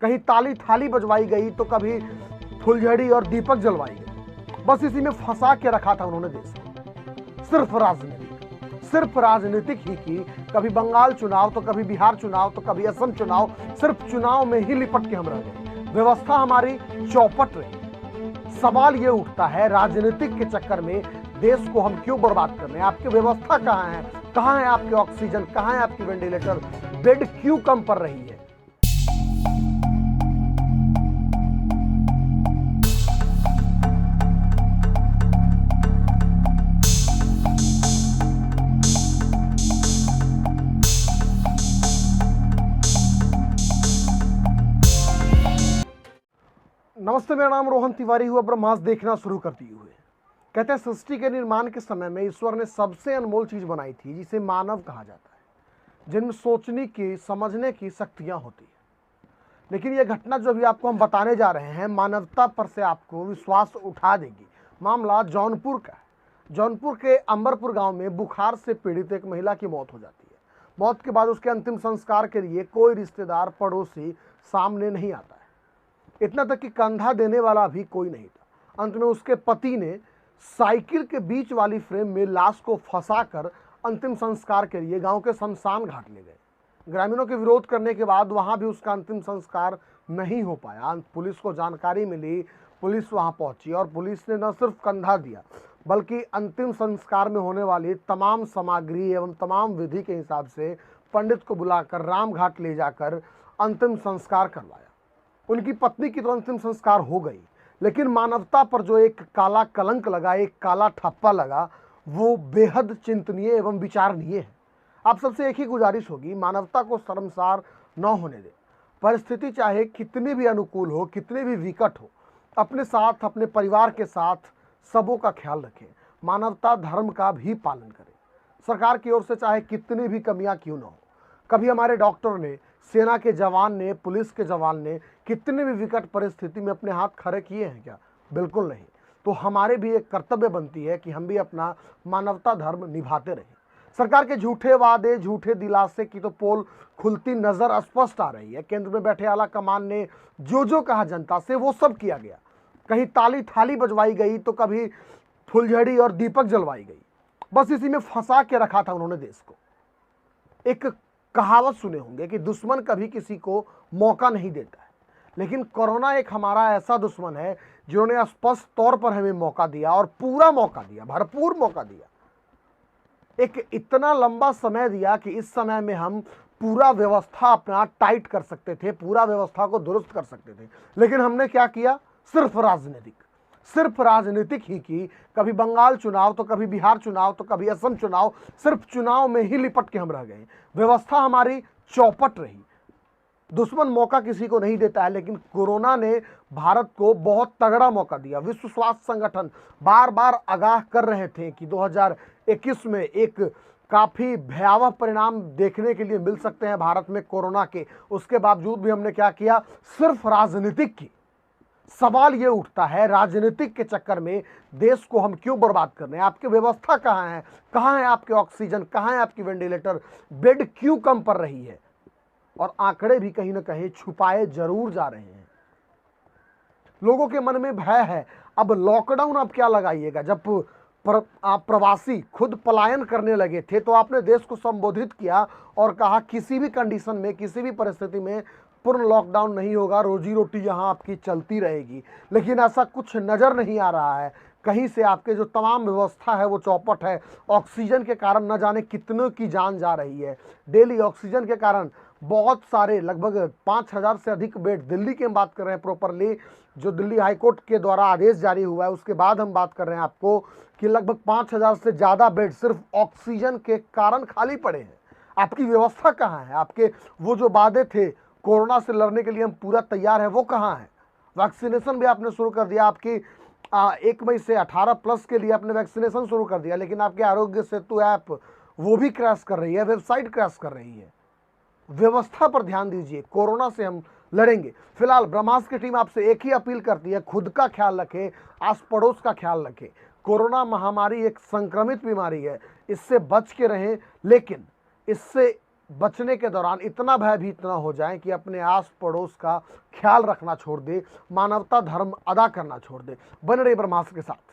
कहीं ताली थाली बजवाई गई तो कभी फुलझड़ी और दीपक जलवाई गई। बस इसी में फंसा के रखा था उन्होंने देश को। सिर्फ राजनीतिक ही की। कभी बंगाल चुनाव तो कभी बिहार चुनाव तो कभी असम चुनाव, सिर्फ चुनाव में ही लिपट के हम रह गए। व्यवस्था हमारी चौपट रही। सवाल ये उठता है, राजनीतिक के चक्कर में देश को हम क्यों बर्बाद कर रहे हैं? आपकी व्यवस्था कहाँ है? कहाँ है आपके ऑक्सीजन? कहाँ है आपकी वेंटिलेटर? बेड क्यों कम पड़ रही है? नमस्ते, मेरा नाम रोहन तिवारी हुआ। ब्रह्मास्त्र देखना शुरू कर दिए हुए। कहते हैं सृष्टि के निर्माण के समय में ईश्वर ने सबसे अनमोल चीज बनाई थी जिसे मानव कहा जाता है, जिनमें सोचने की समझने की शक्तियां होती है। लेकिन यह घटना जो अभी आपको हम बताने जा रहे हैं, मानवता पर से आपको विश्वास उठा देगी। मामला जौनपुर का है। जौनपुर के अंबरपुर गांव में बुखार से पीड़ित एक महिला की मौत हो जाती है। मौत के बाद उसके अंतिम संस्कार के लिए कोई रिश्तेदार पड़ोसी सामने नहीं आता है। इतना तक कि कंधा देने वाला भी कोई नहीं था। अंत में उसके पति ने साइकिल के बीच वाली फ्रेम में लाश को फंसाकर अंतिम संस्कार के लिए गांव के शमशान घाट ले गए। ग्रामीणों के विरोध करने के बाद वहां भी उसका अंतिम संस्कार नहीं हो पाया। पुलिस को जानकारी मिली, पुलिस वहां पहुंची और पुलिस ने न सिर्फ कंधा दिया बल्कि अंतिम संस्कार में होने वाली तमाम सामग्री एवं तमाम विधि के हिसाब से पंडित को बुलाकर रामघाट ले जाकर अंतिम संस्कार करवाया। उनकी पत्नी की तो अंतिम संस्कार हो गई, लेकिन मानवता पर जो एक काला कलंक लगा, एक काला ठप्पा लगा, वो बेहद चिंतनीय एवं विचारणीय है। आप सबसे एक ही गुजारिश होगी, मानवता को शर्मसार न होने दें। परिस्थिति चाहे कितनी भी अनुकूल हो, कितनी भी विकट हो, अपने साथ अपने परिवार के साथ सबों का ख्याल रखें। मानवता धर्म का भी पालन करें। सरकार की ओर से चाहे कितनी भी कमियां क्यों न हो, कभी हमारे डॉक्टर ने, सेना के जवान ने, पुलिस के जवान ने कितने भी विकट परिस्थिति में अपने हाथ खड़े किए हैं क्या? बिल्कुल नहीं। तो हमारे भी एक कर्तव्य बनती है कि हम भी अपना मानवता धर्म निभाते रहें। सरकार के झूठे वादे, झूठे दिलासे की तो पोल खुलती नजर स्पष्ट आ रही है। केंद्र में बैठे आला कमान ने जो कहा जनता से वो सब किया गया। कहीं ताली थाली बजवाई गई तो कभी फुलझड़ी और दीपक जलवाई गई। बस इसी में फंसा के रखा था उन्होंने देश को। एक कहावत सुने होंगे कि दुश्मन कभी किसी को मौका नहीं देता है, लेकिन कोरोना एक हमारा ऐसा दुश्मन है जिन्होंने स्पष्ट तौर पर हमें मौका दिया और पूरा मौका दिया, भरपूर मौका दिया। एक इतना लंबा समय दिया कि इस समय में हम पूरा व्यवस्था अपना टाइट कर सकते थे, पूरा व्यवस्था को दुरुस्त कर सकते थे। लेकिन हमने क्या किया? सिर्फ राजनीतिक ही की। कभी बंगाल चुनाव तो कभी बिहार चुनाव तो कभी असम चुनाव, सिर्फ चुनाव में ही लिपट के हम रह गए। व्यवस्था हमारी चौपट रही। दुश्मन मौका किसी को नहीं देता है, लेकिन कोरोना ने भारत को बहुत तगड़ा मौका दिया। विश्व स्वास्थ्य संगठन बार बार आगाह कर रहे थे कि 2021 में एक काफी भयावह परिणाम देखने के लिए मिल सकते हैं भारत में कोरोना के। उसके बावजूद भी हमने क्या किया? सिर्फ राजनीतिक की। सवाल ये उठता है, राजनीतिक के चक्कर में देश को हम क्यों बर्बाद कर रहे हैं? आपकी व्यवस्था कहाँ है? कहाँ है आपके ऑक्सीजन? कहाँ है आपकी वेंटिलेटर? बेड क्यों कम पड़ रही है? और आंकड़े भी कहीं ना कहीं छुपाए जरूर जा रहे हैं। लोगों के मन में भय है। अब लॉकडाउन आप क्या लगाइएगा? जब आप प्रवासी खुद पलायन करने लगे थे तो आपने देश को संबोधित किया और कहा किसी भी कंडीशन में, किसी भी परिस्थिति में पूर्ण लॉकडाउन नहीं होगा, रोजी रोटी यहाँ आपकी चलती रहेगी। लेकिन ऐसा कुछ नज़र नहीं आ रहा है। कहीं से आपके जो तमाम व्यवस्था है वो चौपट है। ऑक्सीजन के कारण न जाने कितनों की जान जा रही है। डेली ऑक्सीजन के कारण बहुत सारे, लगभग 5000 से अधिक बेड, दिल्ली की हम बात कर रहे हैं प्रॉपरली, जो दिल्ली हाईकोर्ट के द्वारा आदेश जारी हुआ है उसके बाद हम बात कर रहे हैं आपको कि लगभग 5000 से ज़्यादा बेड सिर्फ ऑक्सीजन के कारण खाली पड़े हैं। आपकी व्यवस्था कहाँ है? आपके वो जो वादे थे कोरोना से लड़ने के लिए हम पूरा तैयार है, वो कहाँ है? वैक्सीनेशन भी आपने शुरू कर दिया। आपकी 1 मई से 18 प्लस के लिए आपने वैक्सीनेशन शुरू कर दिया, लेकिन आपके आरोग्य सेतु ऐप वो भी क्रैश कर रही है, वेबसाइट क्रैश कर रही है। व्यवस्था पर ध्यान दीजिए। कोरोना से हम लड़ेंगे। फिलहाल ब्रह्मास्त्र की टीम आपसे एक ही अपील करती है, खुद का ख्याल रखें, आस पड़ोस का ख्याल रखें। कोरोना महामारी एक संक्रमित बीमारी है, इससे बच के रहें, लेकिन इससे बचने के दौरान इतना भयभीत न हो जाएं कि अपने आस पड़ोस का ख्याल रखना छोड़ दे, मानवता धर्म अदा करना छोड़ दे। बने रहिए ब्रह्मास्त्र के साथ।